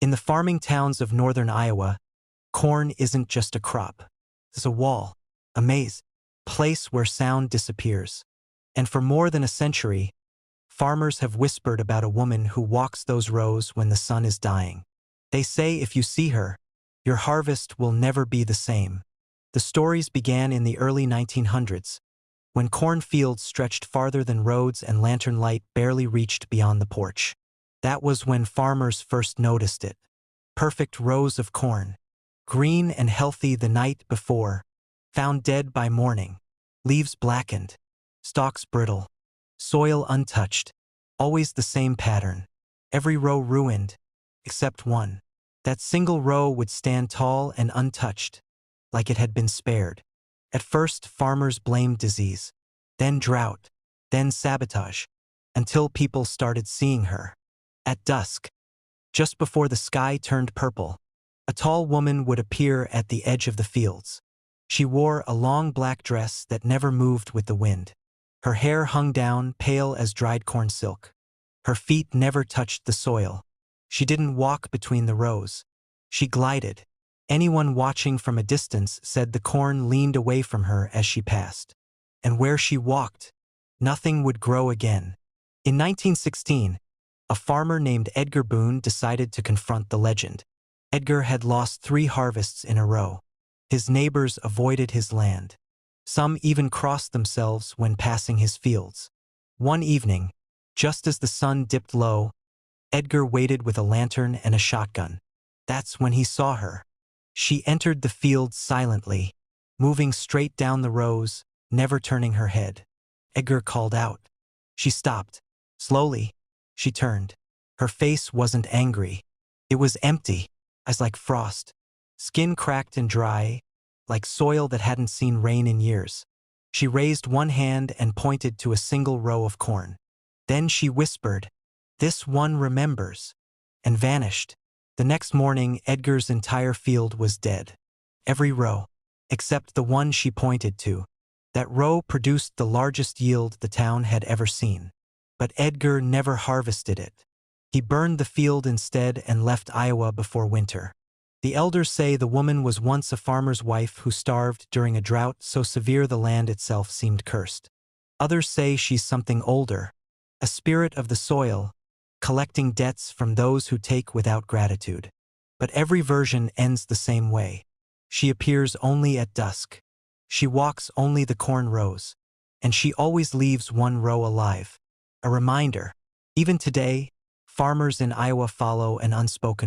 In the farming towns of northern Iowa, corn isn't just a crop. It's a wall, a maze, place where sound disappears. And for more than a century, farmers have whispered about a woman who walks those rows when the sun is dying. They say if you see her, your harvest will never be the same. The stories began in the early 1900s, when cornfields stretched farther than roads and lantern light barely reached beyond the porch. That was when farmers first noticed it. Perfect rows of corn, green and healthy the night before, found dead by morning, leaves blackened, stalks brittle, soil untouched, always the same pattern. Every row ruined, except one. That single row would stand tall and untouched, like it had been spared. At first, farmers blamed disease, then drought, then sabotage, until people started seeing her. At dusk, just before the sky turned purple, a tall woman would appear at the edge of the fields. She wore a long black dress that never moved with the wind. Her hair hung down, pale as dried corn silk. Her feet never touched the soil. She didn't walk between the rows. She glided. Anyone watching from a distance said the corn leaned away from her as she passed. And where she walked, nothing would grow again. In 1916, a farmer named Edgar Boone decided to confront the legend. Edgar had lost 3 harvests in a row. His neighbors avoided his land. Some even crossed themselves when passing his fields. One evening, just as the sun dipped low, Edgar waited with a lantern and a shotgun. That's when he saw her. She entered the field silently, moving straight down the rows, never turning her head. Edgar called out. She stopped. Slowly, she turned. Her face wasn't angry. It was empty, as like frost. Skin cracked and dry, like soil that hadn't seen rain in years. She raised one hand and pointed to a single row of corn. Then she whispered, "This one remembers," and vanished. The next morning, Edgar's entire field was dead. Every row, except the one she pointed to. That row produced the largest yield the town had ever seen. But Edgar never harvested it. He burned the field instead and left Iowa before winter. The elders say the woman was once a farmer's wife who starved during a drought so severe the land itself seemed cursed. Others say she's something older, a spirit of the soil, collecting debts from those who take without gratitude. But every version ends the same way. She appears only at dusk. She walks only the corn rows, and she always leaves one row alive. A reminder, even today, farmers in Iowa follow an unspoken